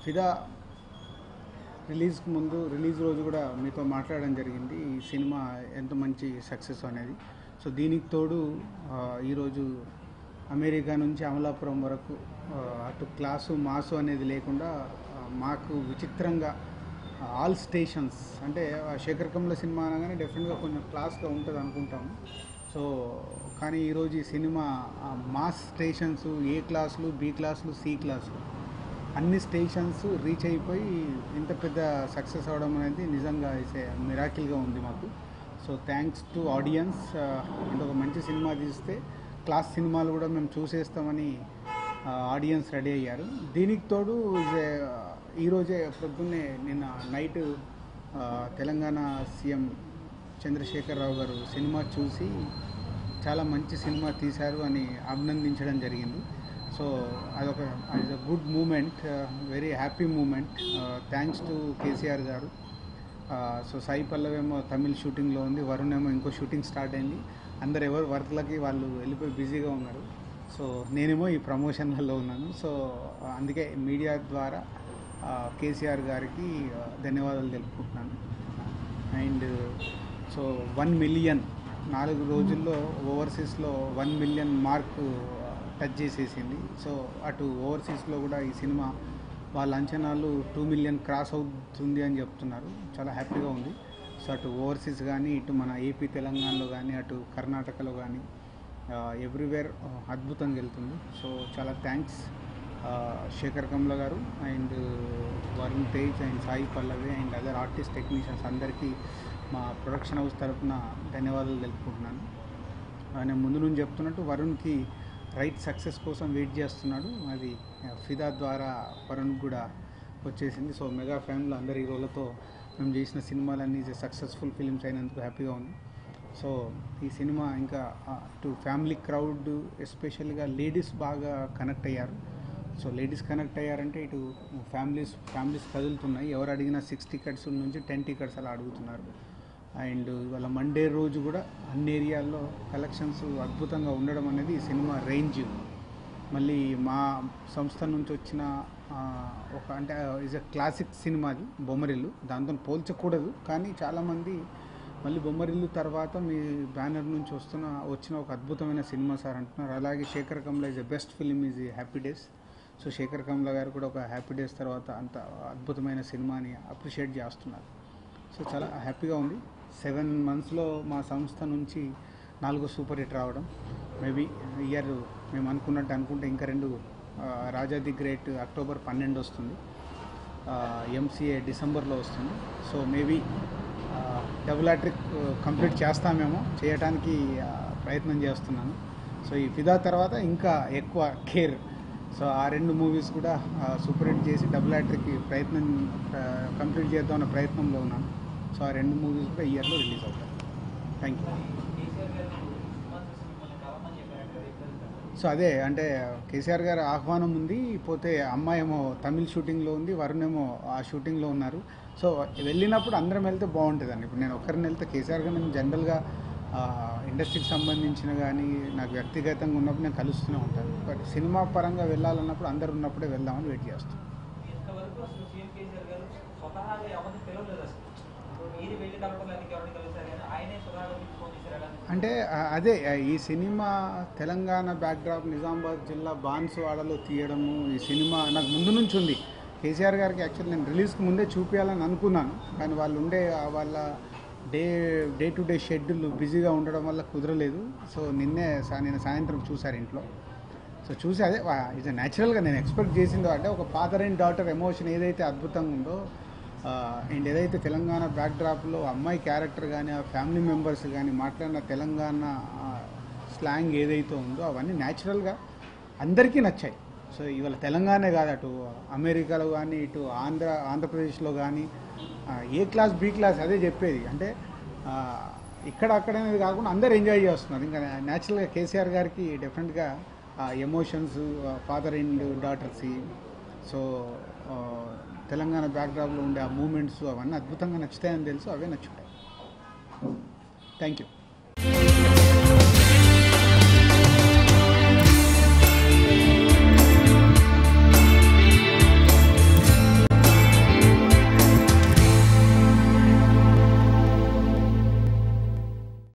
ఫిదా రిలీజ్కి ముందు రిలీజ్ రోజు కూడా మీతో మాట్లాడడం జరిగింది ఈ సినిమా ఎంత మంచి సక్సెస్ అనేది. సో దీనికి తోడు ఈరోజు అమెరికా నుంచి అమలాపురం వరకు అటు క్లాసు మాసు అనేది లేకుండా మాకు విచిత్రంగా ఆల్ స్టేషన్స్ అంటే శేఖర్ కమ్ల సినిమా అనగానే డెఫినెట్గా కొంచెం క్లాస్గా ఉంటుంది అనుకుంటాము. సో కానీ ఈరోజు ఈ సినిమా మాస్ స్టేషన్స్ ఏ క్లాసులు, బి క్లాసులు, సి క్లాసులు అన్ని స్టేషన్స్ రీచ్ అయిపోయి ఇంత పెద్ద సక్సెస్ అవ్వడం అనేది నిజంగా మిరాకిల్గా ఉంది మాకు. So thanks to audience. ఇంత ఒక మంచి సినిమా తీస్తే క్లాస్ సినిమాలు కూడా మేము చూసేస్తామని ఆడియన్స్ రెడీ అయ్యారు. దీనికి తోడు ఈరోజే పొద్దున్నే నిన్న నైట్ తెలంగాణ సీఎం చంద్రశేఖరరావు గారు సినిమా చూసి చాలా మంచి సినిమా తీశారు అని అభినందించడం జరిగింది. సో అదొక good moment, very happy moment. Thanks to KCR గారు. సో సాయి పల్లవి ఏమో తమిళ్ షూటింగ్లో ఉంది, వరుణ్ ఏమో ఇంకో షూటింగ్ స్టార్ట్ అయింది. అందరు ఎవరు వర్క్లకి వాళ్ళు వెళ్ళిపోయి బిజీగా ఉన్నారు. సో నేనేమో ఈ ప్రమోషన్లలో ఉన్నాను. సో అందుకే మీడియా ద్వారా కేసీఆర్ గారికి ధన్యవాదాలు తెలుపుకుంటున్నాను. అండ్ సో 1 మిలియన్ 4 రోజుల్లో ఓవర్సీస్లో 1 మిలియన్ మార్క్ టచ్ చేసేసింది. సో అటు ఓవర్సీస్లో కూడా ఈ సినిమా వాళ్ళ అంచనాలు 2 మిలియన్ క్రాస్ అవుతుంది అని చెప్తున్నారు. చాలా హ్యాపీగా ఉంది. సో అటు ఓవర్సీస్ కానీ, ఇటు మన ఏపీ తెలంగాణలో కానీ, అటు కర్ణాటకలో కానీ ఎవ్రీవేర్ అద్భుతంగా వెళ్తుంది. సో చాలా థ్యాంక్స్ శేఖర్ కమ్ల గారు and Varun Tej and Sai Pallavi and other artist technicians అందరికీ మా ప్రొడక్షన్ హౌస్ తరఫున ధన్యవాదాలు తెలుపుకుంటున్నాను. నేను ముందు నుంచి చెప్తున్నట్టు వరుణ్కి రైట్ సక్సెస్ కోసం వెయిట్ చేస్తున్నాడు. అది ఫిదా ద్వారా వరుణ్ కూడా వచ్చేసింది. సో మెగా ఫ్యామిలీ అందరి హీరోలతో మేము చేసిన సినిమాలన్నీ సక్సెస్ఫుల్ ఫిలిమ్స్ అయినందుకు హ్యాపీగా ఉంది. సో ఈ సినిమా ఇంకా ఇటు ఫ్యామిలీ క్రౌడ్ ఎస్పెషల్గా లేడీస్ బాగా కనెక్ట్ అయ్యారు. సో లేడీస్ కనెక్ట్ అయ్యారంటే ఇటు ఫ్యామిలీస్ కదులుతున్నాయి. ఎవరు అడిగినా 6 టికెట్స్ నుంచి 10 టికెట్స్ అలా అడుగుతున్నారు. అండ్ ఇవాళ మండే రోజు కూడా అన్ని ఏరియాల్లో కలెక్షన్స్ అద్భుతంగా ఉండడం అనేది ఈ సినిమా రేంజ్. మళ్ళీ మా సంస్థ నుంచి వచ్చిన ఒక అంటే ఈజ్ అ క్లాసిక్ సినిమా అది బొమ్మరిల్లు, దాంతో పోల్చకూడదు. కానీ చాలామంది మళ్ళీ బొమ్మరిల్లు తర్వాత మీ బ్యానర్ నుంచి వచ్చిన ఒక అద్భుతమైన సినిమా సార్ అంటున్నారు. అలాగే Sekhar Kammula is the best film is Happy Days. So Sekhar Kammula గారు కూడా ఒక హ్యాపీ డేస్ తర్వాత అంత అద్భుతమైన సినిమాని అప్రిషియేట్ చేస్తున్నారు. సో చాలా హ్యాపీగా ఉంది. 7 monthsలో మా సంస్థ నుంచి 4 సూపర్ హిట్ రావడం. మేబీ ఇయర్ మేము అనుకుంటే ఇంకా 2 రాజా ది గ్రేట్ అక్టోబర్ 12 వస్తుంది, ఎంసీఏ డిసెంబర్లో వస్తుంది. So maybe double hattrick complete చేస్తామేమో, చేయడానికి ప్రయత్నం చేస్తున్నాను. సో ఈ ఫిదా తర్వాత ఇంకా ఎక్కువ కేర్. సో ఆ 2 మూవీస్ కూడా సూపర్ హిట్ చేసి డబుల్ హ్యాట్రిక్ కంప్లీట్ చేద్దామన్న ప్రయత్నంలో ఉన్నాను. సో ఆ 2 మూవీస్ కూడా ఇయర్లో రిలీజ్ అవుతాయి. Thank you. సో అదే అంటే కేసీఆర్ గారు ఆహ్వానం ఉంది, పోతే అమ్మాయి ఏమో తమిళ్ షూటింగ్లో ఉంది, వరుణ్ ఏమో ఆ షూటింగ్లో ఉన్నారు. సో వెళ్ళినప్పుడు అందరం వెళ్తే బాగుంటుందండి. ఇప్పుడు నేను ఒక్కరిని వెళ్తే కేసీఆర్ గారు నేను జనరల్గా ఇండస్ట్రీకి సంబంధించిన కానీ నాకు వ్యక్తిగతంగా ఉన్నప్పుడు నేను కలుస్తూనే ఉంటాను. బట్ సినిమా పరంగా వెళ్ళాలన్నప్పుడు అందరు ఉన్నప్పుడే వెళ్దామని వెయిట్ చేస్తాను. అంటే అదే ఈ సినిమా తెలంగాణ బ్యాక్డ్రాప్ నిజామాబాద్ జిల్లా బాన్సువాడలో తీయడము ఈ సినిమా నాకు ముందు నుంచి ఉంది. కేసీఆర్ గారికి యాక్చువల్లీ నేను రిలీజ్కి ముందే చూపించాలని అనుకున్నాను, కానీ వాళ్ళు వాళ్ళ డే టు డే షెడ్యూల్ బిజీగా ఉండడం వల్ల కుదరలేదు. సో నేను సాయంత్రం చూశారు ఇంట్లో. సో చూసి అదే ఇది న్యాచురల్గా నేను ఎక్స్పెక్ట్ చేసిందో అంటే ఒక ఫాదర్ అండ్ డాటర్ ఎమోషన్ ఏదైతే అద్భుతంగా ఉందో అండ్ ఏదైతే తెలంగాణ బ్యాక్డ్రాప్లో అమ్మాయి క్యారెక్టర్ కానీ ఆ ఫ్యామిలీ మెంబర్స్ కానీ మాట్లాడిన తెలంగాణ స్లాంగ్ ఏదైతే ఉందో అవన్నీ న్యాచురల్గా అందరికీ నచ్చాయి. సో ఇవాళ తెలంగాణే కాదు, అటు అమెరికాలో కానీ ఇటు ఆంధ్రప్రదేశ్లో కానీ ఏ క్లాస్ బి క్లాస్ అదే చెప్పేది. అంటే ఇక్కడ అక్కడనేది కాకుండా అందరు ఎంజాయ్ చేస్తున్నారు. ఇంకా న్యాచురల్గా కేసీఆర్ గారికి డెఫినెట్గా emotions father and daughters, so Telangana బ్యాక్డ్రాప్లో ఉండే ఆ మూమెంట్స్ అవన్నీ అద్భుతంగా నచ్చుతాయని తెలుసు, అవే నచ్చుతాయి. Thank you.